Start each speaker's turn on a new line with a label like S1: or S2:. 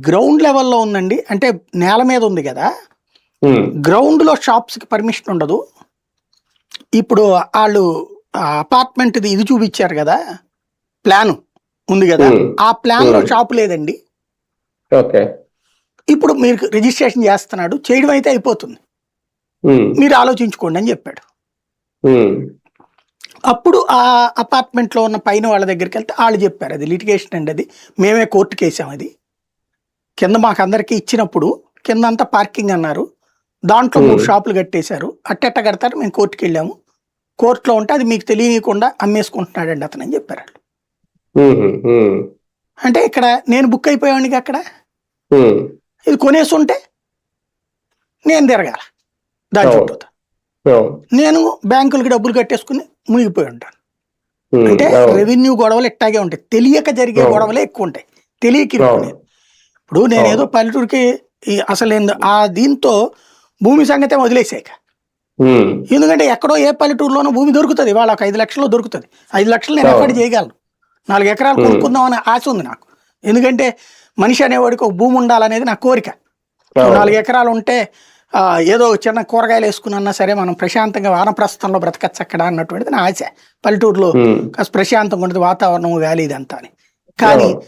S1: Ground లెవెల్‌లో ఉందండి. అంటే నేల మీద ఉంది గదా!
S2: హ్మ్.
S1: గ్రౌండ్‌లో షాప్స్‌కి పర్మిషన్ ఉండదు. ఇప్పుడు ఆళ్ళు అపార్ట్‌మెంట్‌ది ఇది చూపిచ్చారు గదా! ప్లాను ఉంది గదా!
S2: హ్మ్.
S1: ఆ ప్లాన్‌లో
S2: హ్మ్.
S1: షాప్ లేదండి.
S2: ఓకే.
S1: ఇప్పుడు మీరు రిజిస్ట్రేషన్ చేస్తున్నాడు. చేయడం అయితే అయిపోతుంది.
S2: హ్మ్.
S1: మీరు ఆలోచించుకోండి అని జెప్పాడు.
S2: హ్మ్.
S1: అప్పుడు ఆ అపార్ట్‌మెంట్‌లో ఉన్న పైన వాళ్ళ దగ్గరికెళ్తే ఆళ్ళు జెప్పారు. అది లిటిగేషన్ అండి అది. మేమే కోర్ట్‌కేసాం అది. కింద మాకందరికీ ఇచ్చినప్పుడు కిందంతా పార్కింగ్ అన్నారు. దాంట్లో 3
S2: హ్మ్.
S1: షాపులు కట్టేశారు. అట్టెట్ట కడతారు? మేము కోర్ట్‌కెళ్ళాము. కోర్ట్‌లో ఉంటే అది మీకు తెలియనీయకుండా అమ్మేసుకుంటున్నాడండి అతనని జెప్పారాళ్ళు.
S2: హుహు. హ్మ్.
S1: అంటే ఇక్కడ నేను బుక్ అయిపోయేవాడినిగా అక్కడ.
S2: హ్మ్.
S1: ఇది కొనేసుంటే నేను తిరగాల దాని
S2: అవును.
S1: చుట్టూత.
S2: అవును.
S1: నేను బ్యాంకులకి డబ్బులు కట్టేసుకొని మునిగిపోయి ఉంటాను.
S2: హ్మ్.
S1: అంటే
S2: అవును.
S1: రెవెన్యూ గొడవలు ఇట్టాగే ఉంటాయి. తెలియక జరిగే
S2: అవును.
S1: గొడవలే ఎక్కువుంటాయి. తెలియక
S2: అవును.
S1: ఇరుక్కునేది. ఇప్పుడు నేనేదో
S2: అవును.
S1: పల్లెటూరికి అసలు నేను దీంతో భూమి సంగతే వదిలేసాక.
S2: హ్మ్.
S1: ఎందుకంటే ఎక్కడో ఏ పల్లెటూరులోనో భూమి దొరుకుతది. ఇవాళ ఒక 5,00,000లో దొరుకుతది. 5,00,000 నేను
S2: అవును.
S1: ఎఫర్డ్ చేయగలను. 4 ఎకరాలు
S2: హ్మ్.
S1: కొనుక్కుందామనే ఆశ ఉంది నాకు. ఎందుకంటే మనిషి అనేవాడికి ఒక భూమి ఉండాలనేది నా కోరిక. ఓ
S2: అవును.
S1: 4 ఎకరాలు ఉంటే ఏదో చిన్న కూరగాయలు వేసుకున్నా సరే మనం ప్రశాంతంగా వానప్రస్థంలో బ్రతకచ్చు అక్కడ అన్నటువంటిది నా ఆశ. పల్లెటూరులో
S2: హ్మ్.
S1: కాస్త ప్రశాంతంగా ఉంటది వాతావరణం, గాలి ఇదంతా అని. కానీ
S2: అవును.